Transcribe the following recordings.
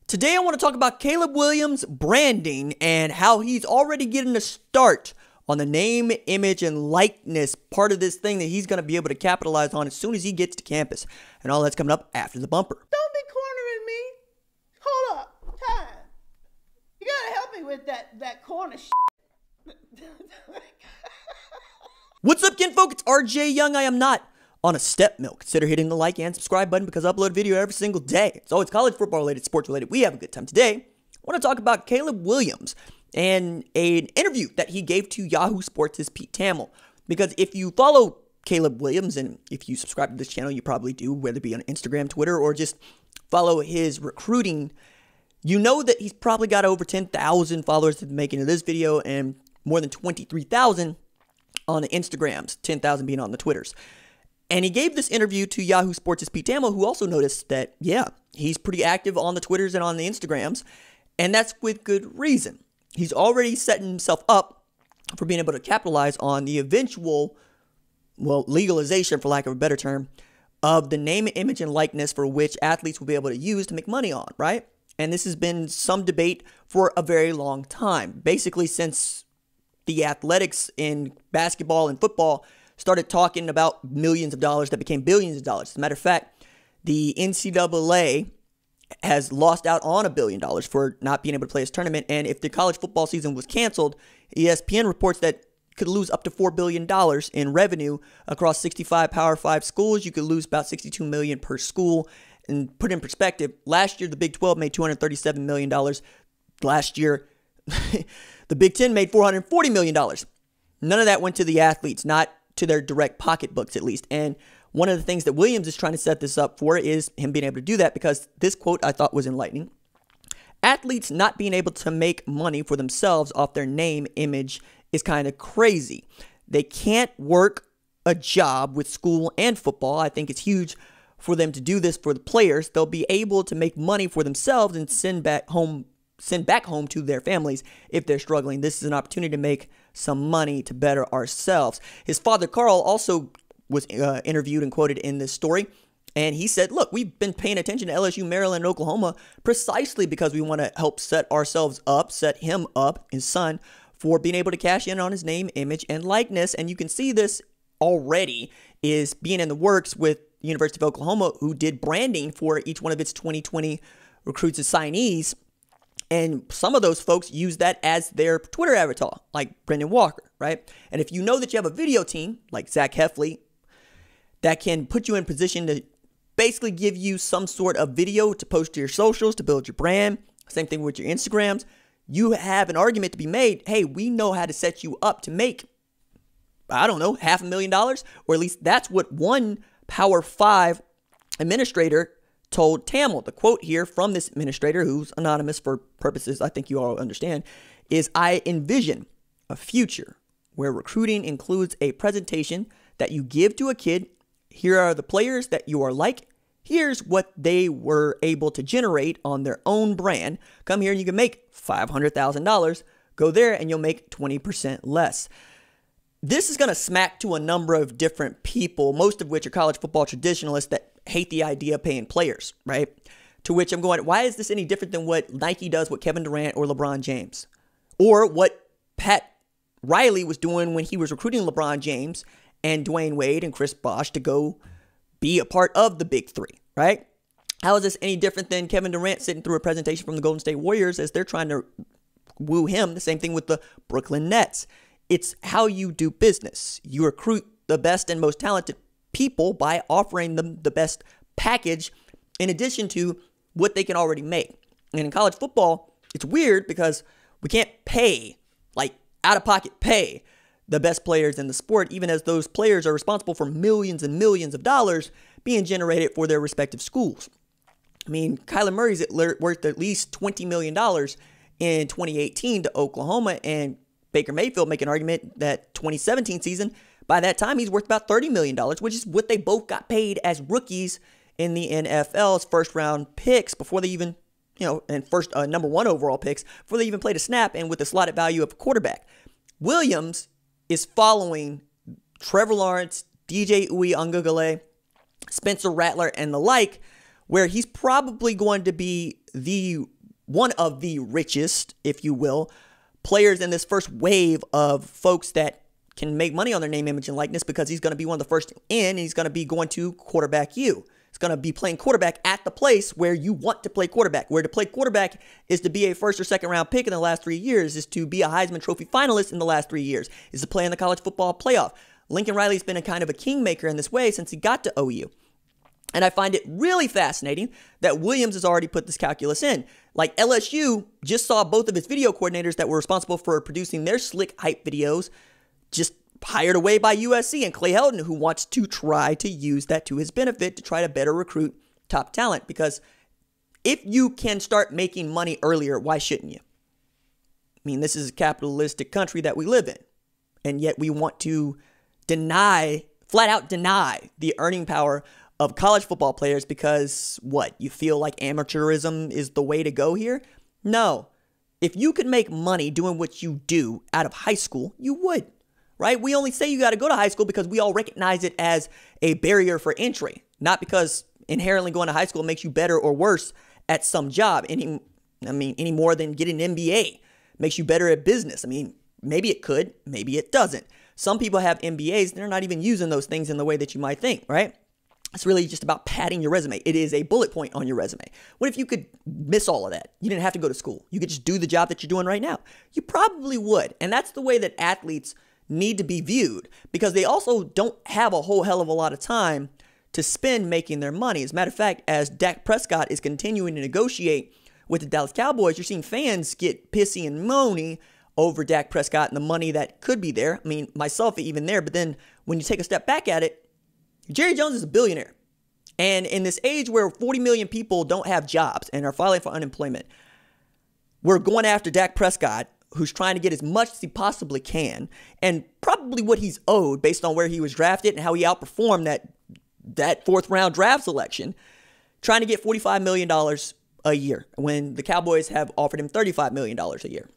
Today I want to talk about Caleb Williams' branding and how he's already getting a start on the name, image, and likeness part of this thing that he's going to be able to capitalize on as soon as he gets to campus. And all that's coming up after the bumper. Don't be cornering me. Hold up. Time. You got to help me with that corner shit. What's up, kinfolk? It's RJ Young. I am not on a step mill. Consider hitting the like and subscribe button because I upload video every single day. It's always college football related, sports related. We have a good time. Today, I want to talk about Caleb Williams and an interview that he gave to Yahoo Sports' Pete Thamel. Because if you follow Caleb Williams, and if you subscribe to this channel, you probably do, whether it be on Instagram, Twitter, or just follow his recruiting, you know that he's probably got over 10,000 followers to the making of this video and more than 23,000 on the Instagrams, 10,000 being on the Twitters. And he gave this interview to Yahoo Sports' Pete Thamel, who also noticed that, yeah, he's pretty active on the Twitters and on the Instagrams, and that's with good reason. He's already setting himself up for being able to capitalize on the eventual, legalization, for lack of a better term, of the name, image, and likeness for which athletes will be able to use to make money on, right? And this has been some debate for a very long time, basically since the athletics in basketball and football started talking about millions of dollars that became billions of dollars. As a matter of fact, the NCAA has lost out on $1 billion for not being able to play this tournament. And if the college football season was canceled, ESPN reports that could lose up to $4 billion in revenue across 65 Power 5 schools. You could lose about $62 million per school. And put in perspective, last year the Big 12 made $237 million. Last year, the Big 10 made $440 million. None of that went to the athletes, not to their direct pocketbooks at least. And one of the things that Williams is trying to set this up for is him being able to do that, because this quote I thought was enlightening. Athletes not being able to make money for themselves off their name, image is kind of crazy. They can't work a job with school and football. I think it's huge for them to do this for the players. They'll be able to make money for themselves and send back home to their families if they're struggling. This is an opportunity to make some money to better ourselves. His father, Carl, also was interviewed and quoted in this story. And he said, look, we've been paying attention to LSU, Maryland, and Oklahoma precisely because we want to help set ourselves up, set him up, his son, for being able to cash in on his name, image, and likeness. And you can see this already is being in the works with University of Oklahoma, who did branding for each one of its 2020 recruits and signees. And some of those folks use that as their Twitter avatar, like Brendan Walker, right? And if you know that you have a video team, like Zach Heffley, that can put you in position to basically give you some sort of video to post to your socials, to build your brand, same thing with your Instagrams, you have an argument to be made. Hey, we know how to set you up to make, I don't know, $500,000, or at least that's what one Power 5 administrator told Thamel. The quote here from this administrator, who's anonymous for purposes I think you all understand, is, I envision a future where recruiting includes a presentation that you give to a kid. Here are the players that you are like. Here's what they were able to generate on their own brand. Come here and you can make $500,000. Go there and you'll make 20% less. This is going to smack to a number of different people, most of which are college football traditionalists that hate the idea of paying players, right? To which I'm going, why is this any different than what Nike does with Kevin Durant or LeBron James? Or what Pat Riley was doing when he was recruiting LeBron James and Dwayne Wade and Chris Bosh to go be a part of the Big Three, right? How is this any different than Kevin Durant sitting through a presentation from the Golden State Warriors as they're trying to woo him? The same thing with the Brooklyn Nets. It's how you do business. You recruit the best and most talented people by offering them the best package in addition to what they can already make. And in college football, it's weird because we can't pay, like out-of-pocket pay, the best players in the sport, even as those players are responsible for millions and millions of dollars being generated for their respective schools. I mean, Kyler Murray's worth at least $20 million in 2018 to Oklahoma, and Baker Mayfield make an argument that 2017 season, by that time, he's worth about $30 million, which is what they both got paid as rookies in the NFL's first-round picks before they even, and first number one overall picks, before they even played a snap, and with the slotted value of a quarterback. Williams is following Trevor Lawrence, DJ Uiagalelei, Spencer Rattler, and the like, where he's probably going to be the one of the richest, if you will, players in this first wave of folks that can make money on their name, image, and likeness, because he's going to be one of the first in, and he's going to be going to quarterback you. He's going to be playing quarterback at the place where you want to play quarterback. Where to play quarterback is to be a first or second round pick in the last 3 years, is to be a Heisman Trophy finalist in the last 3 years, is to play in the college football playoff. Lincoln Riley's been a kind of a kingmaker in this way since he got to OU. And I find it really fascinating that Williams has already put this calculus in. Like LSU just saw both of its video coordinators that were responsible for producing their slick hype videos just hired away by USC, and Clay Helton, who wants to try to use that to his benefit to try to better recruit top talent. Because if you can start making money earlier, why shouldn't you? I mean, this is a capitalistic country that we live in, and yet we want to flat out deny the earning power of college football players because what? You feel like amateurism is the way to go here? No. If you could make money doing what you do out of high school, you would. Right? We only say you got to go to high school because we all recognize it as a barrier for entry, not because inherently going to high school makes you better or worse at some job. Any more than getting an MBA makes you better at business. I mean, maybe it could, maybe it doesn't. Some people have MBAs, they're not even using those things in the way that you might think, right? It's really just about padding your resume. It is a bullet point on your resume. What if you could miss all of that? You didn't have to go to school. You could just do the job that you're doing right now. You probably would. And that's the way that athletes need to be viewed, because they also don't have a whole hell of a lot of time to spend making their money. As a matter of fact, as Dak Prescott is continuing to negotiate with the Dallas Cowboys, you're seeing fans get pissy and moany over Dak Prescott and the money that could be there. I mean, myself even there, but then when you take a step back at it, Jerry Jones is a billionaire. And in this age where 40 million people don't have jobs and are filing for unemployment, we're going after Dak Prescott, who's trying to get as much as he possibly can, and probably what he's owed based on where he was drafted and how he outperformed that fourth round draft selection, trying to get $45 million a year when the Cowboys have offered him $35 million a year.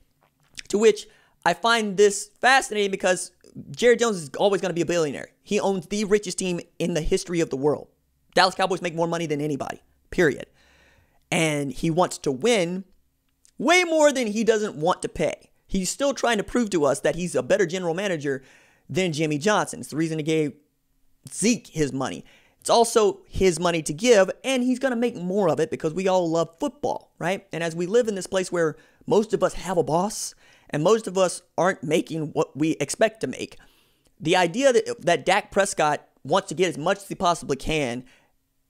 To which I find this fascinating because Jerry Jones is always going to be a billionaire. He owns the richest team in the history of the world. Dallas Cowboys make more money than anybody, period. And he wants to win way more than he doesn't want to pay. He's still trying to prove to us that he's a better general manager than Jimmy Johnson. It's the reason he gave Zeke his money. It's also his money to give, and he's going to make more of it because we all love football, right? And as we live in this place where most of us have a boss and most of us aren't making what we expect to make, the idea that Dak Prescott wants to get as much as he possibly can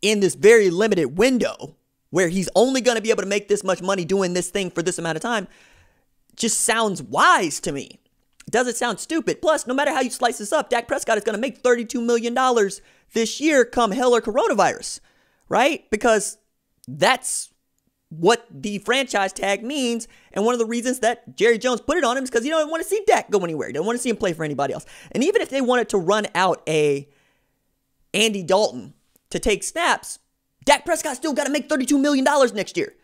in this very limited window where he's only going to be able to make this much money doing this thing for this amount of time just sounds wise to me. It doesn't sound stupid. Plus, no matter how you slice this up, Dak Prescott is going to make $32 million this year come hell or coronavirus, right? Because that's what the franchise tag means. And one of the reasons that Jerry Jones put it on him is because he don't want to see Dak go anywhere. He don't want to see him play for anybody else. And even if they wanted to run out a Andy Dalton to take snaps, Dak Prescott still got to make $32 million next year.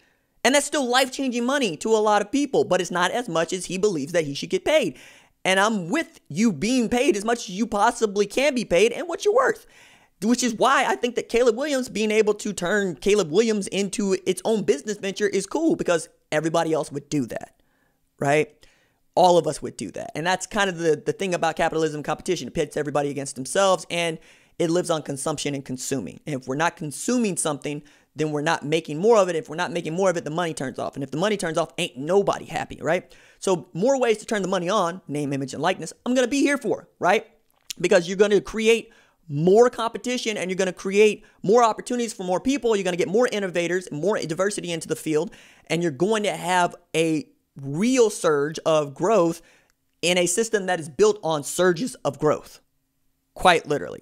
And that's still life-changing money to a lot of people, but it's not as much as he believes that he should get paid. And I'm with you being paid as much as you possibly can be paid and what you're worth. Which is why I think that Caleb Williams being able to turn Caleb Williams into its own business venture is cool, because everybody else would do that, right? All of us would do that. And that's kind of the thing about capitalism competition. It pits everybody against themselves, and it lives on consumption and consuming. And if we're not consuming something, then we're not making more of it. If we're not making more of it, the money turns off. And if the money turns off, ain't nobody happy, right? So more ways to turn the money on, name, image, and likeness, I'm going to be here for, right? Because you're going to create more competition and you're going to create more opportunities for more people. You're going to get more innovators and more diversity into the field. And you're going to have a real surge of growth in a system that is built on surges of growth. Quite literally.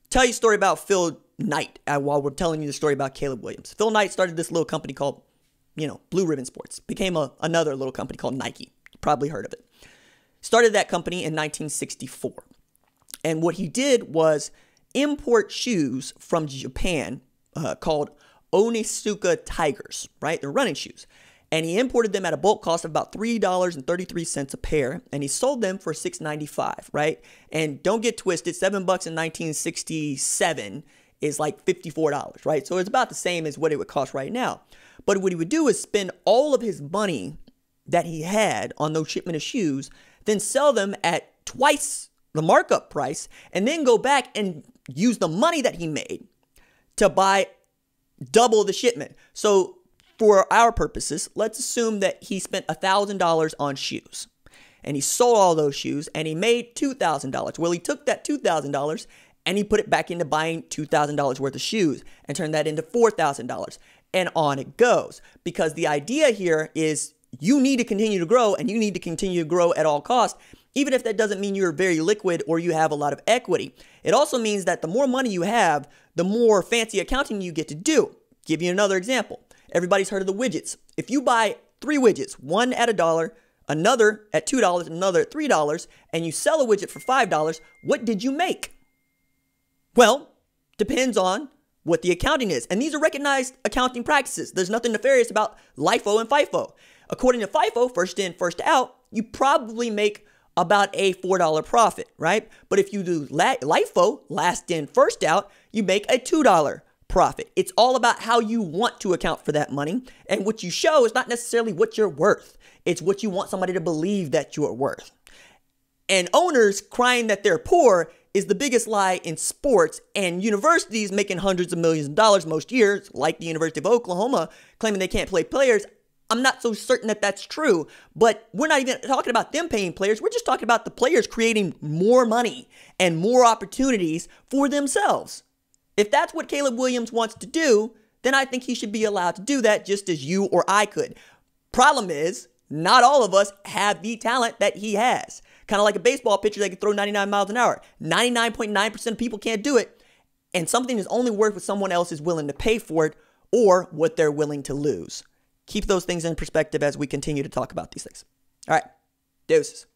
Tell you a story about Phil Knight while we're telling you the story about Caleb Williams. Phil Knight started this little company called, Blue Ribbon Sports. Became another little company called Nike. You probably heard of it. Started that company in 1964. And what he did was import shoes from Japan called Onitsuka Tigers, right? They're running shoes. And he imported them at a bulk cost of about $3.33 a pair. And he sold them for $6.95, right? And don't get twisted, $7 in 1967 is like $54, right? So it's about the same as what it would cost right now. But what he would do is spend all of his money that he had on those shipment of shoes, then sell them at twice the markup price, and then go back and use the money that he made to buy double the shipment. So for our purposes, let's assume that he spent $1,000 on shoes and he sold all those shoes and he made $2,000. Well, he took that $2,000 and he put it back into buying $2,000 worth of shoes and turned that into $4,000, and on it goes. Because the idea here is you need to continue to grow, and you need to continue to grow at all costs, even if that doesn't mean you're very liquid or you have a lot of equity. It also means that the more money you have, the more fancy accounting you get to do. Give you another example. Everybody's heard of the widgets. If you buy 3 widgets, one at $1, another at $2, another at $3, and you sell a widget for $5, what did you make? Well, depends on what the accounting is. And these are recognized accounting practices. There's nothing nefarious about LIFO and FIFO. According to FIFO, first in, first out, you probably make about a $4 profit, right? But if you do LIFO, last in, first out, you make a $2 profit. It's all about how you want to account for that money. And what you show is not necessarily what you're worth. It's what you want somebody to believe that you are worth. And owners crying that they're poor is the biggest lie in sports, and universities making hundreds of millions of dollars most years, like the University of Oklahoma, claiming they can't play players. I'm not so certain that that's true, but we're not even talking about them paying players. We're just talking about the players creating more money and more opportunities for themselves. If that's what Caleb Williams wants to do, then I think he should be allowed to do that just as you or I could. Problem is, not all of us have the talent that he has. Kind of like a baseball pitcher that can throw 99 miles an hour. 99.9% of people can't do it. And something is only worth what someone else is willing to pay for it or what they're willing to lose. Keep those things in perspective as we continue to talk about these things. All right. Deuces.